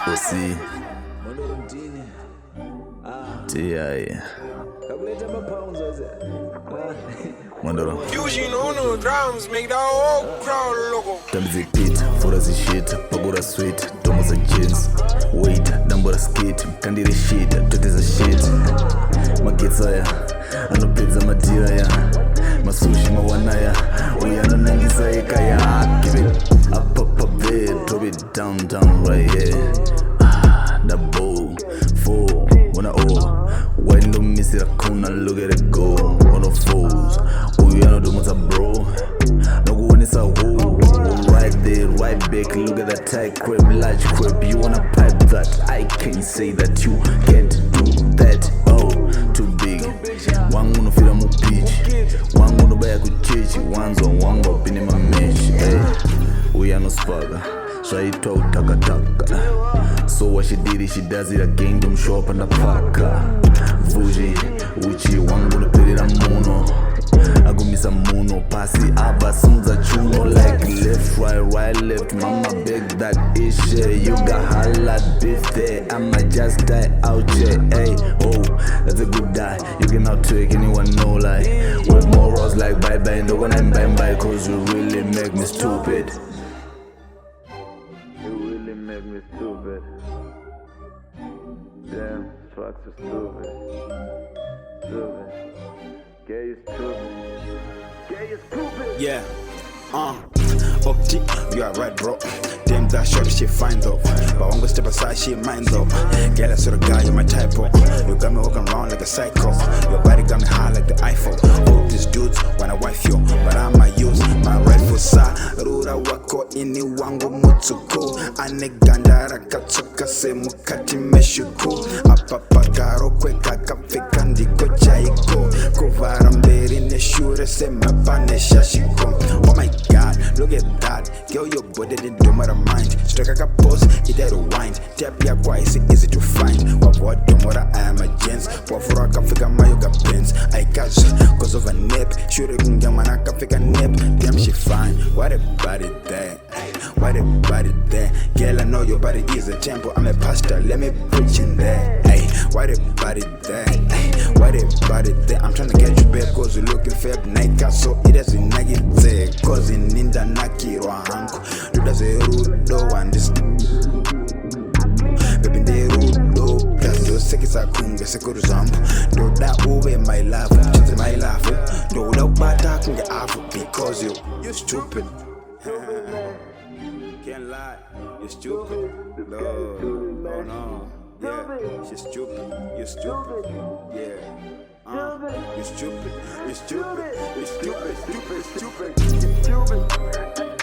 Octie, T.I. Fusion on the drums, make the whole crowd logo. Times a pit, for us is shit, pagoda sweet, Thomas a jeans. Wait, number a skate, candida shit, tot is a shit. Magitsaya, ano pizza matira, masushi mawanaya, uyano nangisa ekaya. Give it up a bit, drop it down right here. The bow, 4, wanna why don't miss it? I can't look at it go. On the foes, you know do what's a bro. No go when it's a hole. Right there, right back. Look at that tight crib, large crib. You wanna pipe that? I can't say that you can't do that. Oh, too big. One gonna feel I'm a peach. One gonna buy a good chichi. One's on one go in my mesh. Hey, we are no spagger. So I talk taka. So what she did is she does it again. Don't show up on the parka. Fuji, uchi wangu na pili na muno. Agumisa muno, pasi aba sunza chuno. Like left, right, left. Mama beg that issue. You got halal beef there. I'ma just die out here. Hey, oh, that's a good die. You can outtake anyone know like. With morals like bye, no one I'm bye, cause you really make me stupid. You really make me stupid. Damn, fuck so stupid. Gay is stupid. Yeah, Octie, you are right, bro. Damn, that shorty she fine though. But one go step aside, she mine though. Girl, I sort of guy, you my type of. You got me walking around like a psycho. Your body got me high like the iPhone. All these dudes wanna wife you, but I might use my rightful side. Rura wako ini wangu mutsuku. Aneganda rakatsuka se mukati meshuku. Apapagaro kwe kakafika ndiko chaiko. Kuvara mberi neshure se mapane shashiko. Oh my God, look at that. Girl, your body didn't do my mind. Strike like a pose, it had a wind. Tap ya quite easy to find. What tomorrow I am a gents. Wafura kafika mayoga pins. I catch cause of a nip. Shure kungamana kafika nip. Damn she fine. What a body there. What a body there. Girl, I know your body is a temple. I'm a pastor, let me preach in there. Hey, what a body there. Hey, what a body there. I'm trying to get you back cause you looking fake Nike. So it has a negative. Cause in Ninja Naki Rohanko. Do the Zerudo and this. Baby, they rudo. Plus, your seconds are cool. Yes, I could jump. Do that over my life. Just my life. Do that bad talking the apple because you're stupid. Can't lie, you're stupid. No, oh no. Yeah, she's stupid. You're stupid. Yeah. You're stupid. You're stupid. You're stupid. Stupid.